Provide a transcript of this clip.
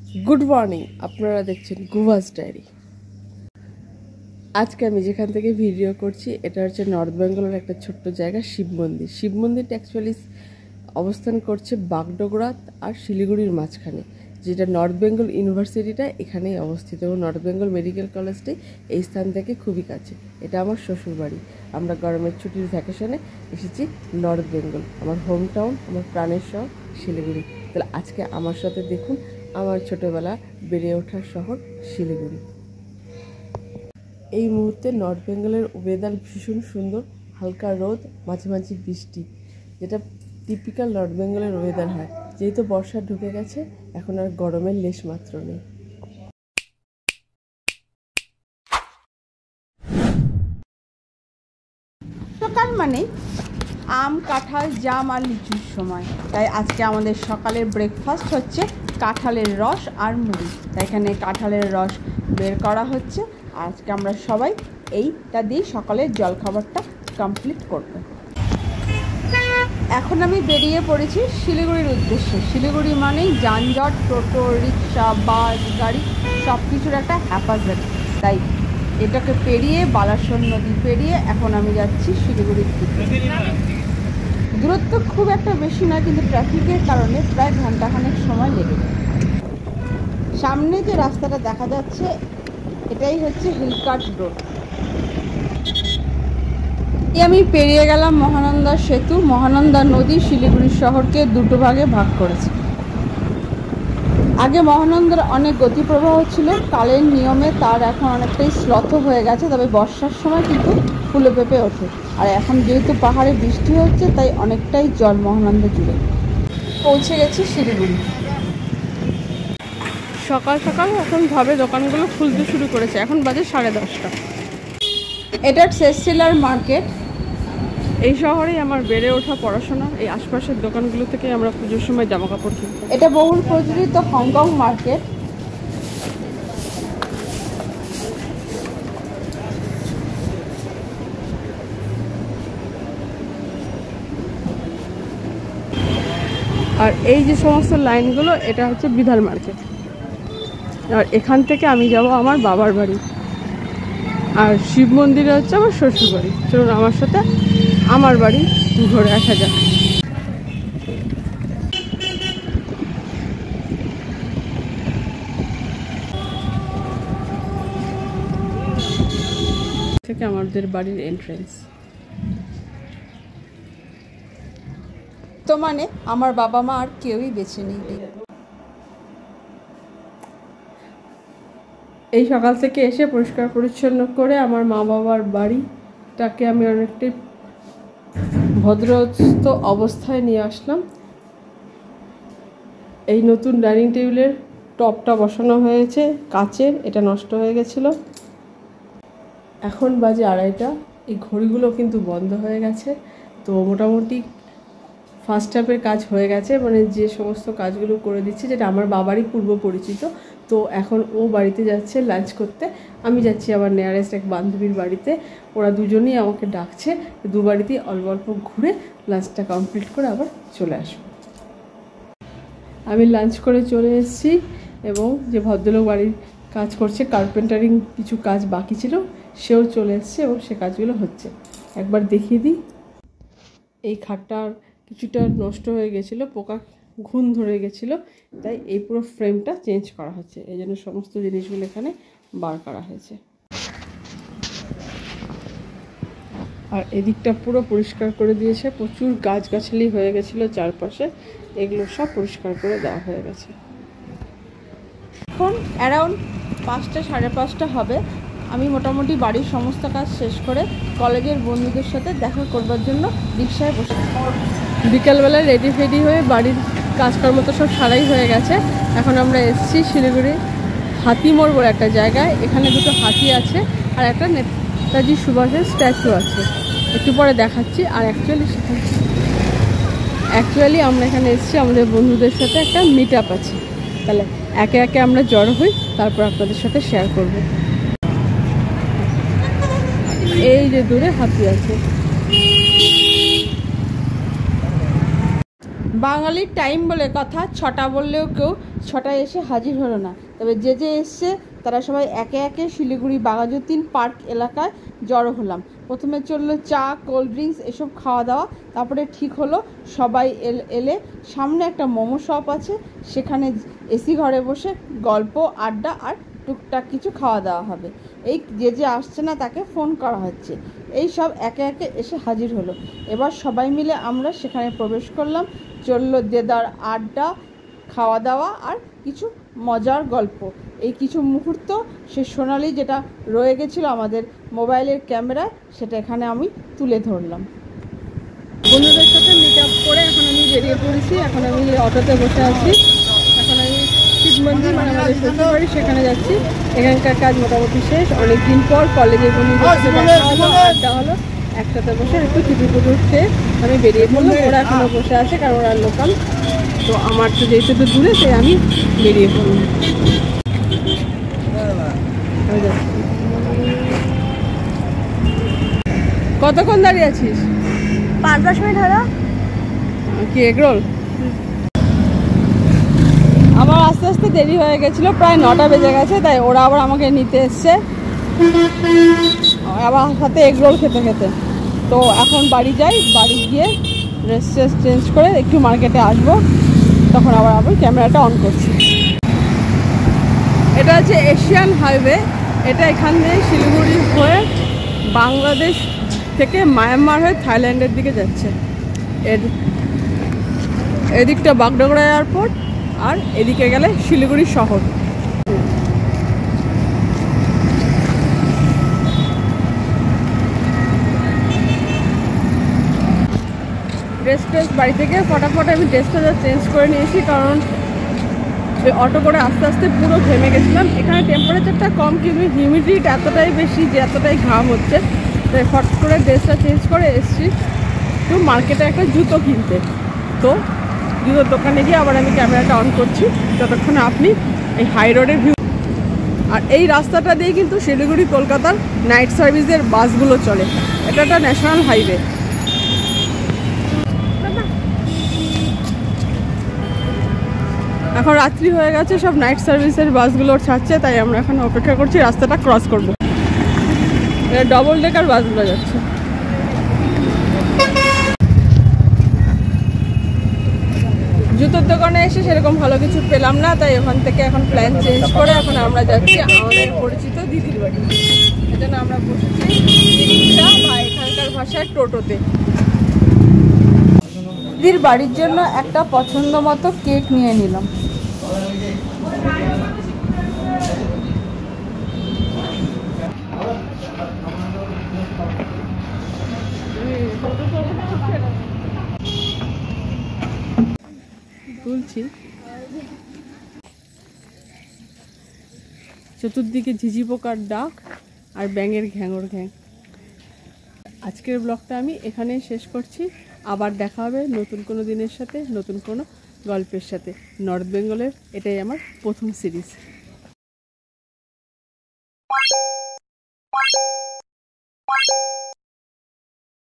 Good morning, আপনারা দেখছেন গুভাস diary. আজকে আমি যেখান থেকে ভিডিও করছি এটা হচ্ছে নর্থ বেঙ্গলের একটা ছোট্ট জায়গা, শিব মন্দির। শিব মন্দিরটা অ্যাকচুয়ালি অবস্থান করছে বাগডোগরা আর শিলিগুড়ির মাঝখানে, যেটা নর্থ বেঙ্গল ইউনিভার্সিটিটা এখানেই অবস্থিত এবং নর্থ বেঙ্গল মেডিকেল কলেজটি এই স্থান থেকে খুবই কাছে। এটা আমার শ্বশুরবাড়ি। আমরা গরমের ছুটির ভ্যাকেশনে এসেছি নর্থ বেঙ্গল, আমার হোম টাউন, আমার প্রাণের শহর শিলিগুড়ি। তাহলে আজকে আমার সাথে দেখুন আমার ছোটোবেলা বেড়ে ওঠার শহর শিলিগুড়ি। এই মুহূর্তে নর্থ বেঙ্গলের ওয়েদার ভীষণ সুন্দর, হালকা রোদ, মাঝে মাঝে বৃষ্টি, যেটা টিপিক্যাল নর্থ বেঙ্গলের ওয়েদার হয়। যেহেতু বর্ষা ঢুকে গেছে, এখন আর গরমের লেশ মাত্র নেই। সকাল মানে আম, কাঁঠাল, জাম আর লিচুর সময়, তাই আজকে আমাদের সকালের ব্রেকফাস্ট হচ্ছে কাঁঠালের রস আর মুড়ি। তাই এখানে কাঁঠালের রস বের করা হচ্ছে। আজকে আমরা সবাই এইটা দিয়ে সকালের জলখাবারটা কমপ্লিট করব। এখন আমি বেরিয়ে পড়েছি শিলিগুড়ির উদ্দেশ্যে। শিলিগুড়ি মানেই যানজট, টোটো, রিক্সা, বাস, গাড়ি সব কিছুর একটা হ্যাপাজার্ড। তাই এটাকে পেরিয়ে, বালাসন নদী পেরিয়ে এখন আমি যাচ্ছি শিলিগুড়ির দিকে। দূরত্ব খুব একটা বেশি না, কিন্তু ট্রাফিকের কারণে প্রায় ঘন্টাখানেক সময় লেগে যায়। সামনে যে রাস্তাটা দেখা যাচ্ছে এটাই হচ্ছে হিলকাট রোড। আমি পেরিয়ে গেলাম মহানন্দা সেতু। মহানন্দা নদী শিলিগুড়ি শহরকে দুটো ভাগে ভাগ করেছে। আগে মহানন্দার অনেক গতিপ্রবাহ ছিল, কালের নিয়মে তার এখন অনেকটাই শ্লথ হয়ে গেছে, তবে বর্ষার সময় কিন্তু ফুলে পেঁপে ওঠে। আর এখন যেহেতু পাহাড়ে বৃষ্টি হচ্ছে, তাই অনেকটাই জল মহানন্দা জুড়ে। পৌঁছে গেছি শিলিগুড়ি। সকাল সকাল এখন ভাবে দোকানগুলো খুলতে শুরু করেছে, এখন বাজে 10:30। এটা সেসিলার মার্কেট। এই শহরেই আমার বেড়ে ওঠা, পড়াশোনা। এই আশপাশের দোকানগুলো থেকে আমরা পুজোর সময় জামা কাপড় কিনতাম। এটা বহুল প্রচলিত হংকং মার্কেট। আর এই যে সমস্ত লাইনগুলো, এটা হচ্ছে বিধাল মার্কেট। আর এখান থেকে আমি যাব আমার বাবার বাড়ি, আর শিব মন্দিরে হচ্ছে আমার শ্বশুর বাড়ি। চলুন আমার সাথে আমার বাড়ি ঘুরে আসা যাক। থেকে আমাদের বাড়ির এন্ট্রেন্স। তো মানে আমার বাবা মা আর কেউই বেঁচে নেই। এই সকাল থেকে এসে পরিষ্কার পরিচ্ছন্ন করে আমার মা বাবার বাড়িটাকে আমি অনেকটাই ভদ্রস্থ অবস্থায় নিয়ে আসলাম। এই নতুন ডাইনিং টেবিলের টপটা বসানো হয়েছে কাচের, এটা নষ্ট হয়ে গেছিলো। এখন বাজে 2:30। এই ঘড়িগুলো কিন্তু বন্ধ হয়ে গেছে। তো মোটামুটি ফার্স্ট হাফের কাজ হয়ে গেছে, মানে যে সমস্ত কাজগুলো করে দিচ্ছে, যেটা আমার বাবারই পূর্ব পরিচিত। তো এখন ও বাড়িতে যাচ্ছে লাঞ্চ করতে, আমি যাচ্ছি আমার নিয়ারেস্ট এক বান্ধবীর বাড়িতে। ওরা দুজনেই আমাকে ডাকছে, দু বাড়িতেই অল্প অল্প ঘুরে লাঞ্চটা কমপ্লিট করে আবার চলে আসবো। আমি লাঞ্চ করে চলে এসেছি এবং যে ভদ্রলোক বাড়ির কাজ করছে, কার্পেন্টারিং কিছু কাজ বাকি ছিল, সেও চলে এসছে এবং সে কাজগুলো হচ্ছে। একবার দেখিয়ে দিই। এই খাটটার কিছুটা নষ্ট হয়ে গেছিলো, পোকা ঘুণ ধরে গেছিলো, তাই এই পুরো ফ্রেমটা চেঞ্জ করা হচ্ছে। এই জন্য সমস্ত জিনিসগুলো এখানে বার করা হয়েছে। আর এদিকটা পুরো পরিষ্কার করে দিয়েছে। প্রচুর গাছগাছালি হয়ে গেছিলো চারপাশে, এগুলো সব পরিষ্কার করে দেওয়া হয়ে গেছে। এখন অ্যারাউন্ড 5টা, 5:30 হবে। আমি মোটামুটি বাড়ির সমস্ত কাজ শেষ করে কলেজের বন্ধুদের সাথে দেখা করবার জন্য রিক্সায় বসে। বিকালবেলায় রেডি ফেডি হয়ে বাড়ির কাজকর্ম তো সব সারাই হয়ে গেছে। এখন আমরা এসেছি শিলিগুড়ি হাতিমোড় বলে একটা জায়গায়। এখানে দুটো হাতি আছে আর একটা নেতাজি সুভাষের স্ট্যাচু আছে, একটু পরে দেখাচ্ছি। আর অ্যাকচুয়ালি আমরা এখানে এসেছি আমাদের বন্ধুদের সাথে একটা মিট আপ আছে। তাহলে একে একে আমরা জড়ো হই, তারপর আপনাদের সাথে শেয়ার করব। এই যে দূরে হাতি আছে। বাঙালির টাইম বলে কথা, 6টা বললেও কেউ 6টায় এসে হাজির হলো না। তবে যে যে এসছে তারা সবাই একে একে শিলিগুড়ি বাঘাযতীন পার্ক এলাকায় জড়ো হলাম। প্রথমে চললো চা, কোল্ড ড্রিঙ্কস এসব খাওয়া দাওয়া। তারপরে ঠিক হলো সবাই এলে সামনে একটা মোমো শপ আছে, সেখানে এসি ঘরে বসে গল্প, আড্ডা আর টুকটাক কিছু খাওয়া দাওয়া হবে। এই যে যে আসছে না তাকে ফোন করা হচ্ছে। এই সব একে একে এসে হাজির হলো। এবার সবাই মিলে আমরা সেখানে প্রবেশ করলাম। চললো দেদার আড্ডা, খাওয়া দাওয়া আর কিছু মজার গল্প। এই কিছু মুহূর্ত সে সোনালি যেটা রয়ে গেছিলো আমাদের মোবাইলের ক্যামেরায়, সেটা এখানে আমি তুলে ধরলাম। বন্ধুদের সাথে মিট আপ করে এখন আমি বেরিয়ে পড়েছি। এখন আমি অটোতে বসে আছি। এখন আমি শিব মন্দির মানে আমাদের শ্বশুরবাড়ি সেখানে যাচ্ছি। এখানকার কাজ মোটামুটি শেষ। অনেকদিন পর কলেজের বন্ধুদের সাথে দেখা হলো, আড্ডা হলো, একসাথে বসে একটু খিচুড়ি খেয়ে আমি বেরিয়ে পড়লাম। ওরা এখনও বসে আছে কারণ ওরা লোকাল, তো আমার তো যেহেতু একটু দূরে তাই আমি বেরিয়ে পড়লাম। কতক্ষণ দাঁড়িয়ে আছিস? 5-10 মিনিট হলো। কি এগরোল? আমার আস্তে আস্তে দেরি হয়ে গেছিলো, প্রায় 9টা বেজে গেছে। তাই ওরা আবার আমাকে নিতে এসছে, আবার সাথে এগরোল খেতে খেতে। তো এখন বাড়ি যাই, বাড়ি গিয়ে ড্রেস চেঞ্জ করে একটু মার্কেটে আসবো, তখন আবার আমি ক্যামেরাটা অন করছি। এটা হচ্ছে এশিয়ান হাইওয়ে। এটা এখান দিয়ে শিলিগুড়ি হয়ে বাংলাদেশ থেকে মায়ানমার হয়ে থাইল্যান্ডের দিকে যাচ্ছে। এদিকটা বাগডোগরা এয়ারপোর্ট আর এদিকে গেলে শিলিগুড়ি শহর। ড্রেস বাড়ি থেকে ফটাফট আমি ড্রেসটা চেঞ্জ করে নিয়েছি, কারণ ওই অটো করে আস্তে আস্তে পুরো ঘেমে গেছিলাম। এখানে টেম্পারেচারটা কম কিন্তু হিউমিডিটি এতটাই বেশি যে এতটাই ঘাম হচ্ছে। তাই ফট করে ড্রেসটা চেঞ্জ করে এসেছি একটু মার্কেটে একটা জুতো কিনতে। তো জুতোর দোকানে গিয়ে আবার আমি ক্যামেরাটা অন করছি যতক্ষণে আপনি এই হাই রোডের ভিউ। আর এই রাস্তাটা দিয়ে কিন্তু শিলিগুড়ি কলকাতার নাইট সার্ভিসের বাসগুলো চলে। এটা একটা ন্যাশনাল হাইওয়ে। এখন রাত্রি হয়ে গেছে, সব নাইট সার্ভিসের বাসগুলো ছাড়ছে, তাই আমরা এখন অপেক্ষা করছি রাস্তাটা ক্রস করব। এটা ডবল ডেকার বাসগুলো যাচ্ছে। জুতোর দোকানে এসে সেরকম ভালো কিছু পেলাম না, তাই ওখান থেকে এখন প্ল্যান চেঞ্জ করে এখন আমরা যাচ্ছি আমাদের পরিচিত দিদির বাড়ি। এজন্য আমরা বসেছি রিক্সা বা এখানকার ভাষায় টোটোতে। দিদির বাড়ির জন্য একটা পছন্দ মতো কেক নিয়ে নিলাম। তুলছি। চতুর্দিকে ঝিঝি পোকার ডাক আর ব্যাঙের ঘ্যাঙর ঘ্যাং। আজকের ব্লগটা আমি এখানেই শেষ করছি। আবার দেখা হবে নতুন কোনো দিনের সাথে, নতুন কোনো গল্পের সাথে। নর্থ বেঙ্গলের এটাই আমার প্রথম সিরিজ।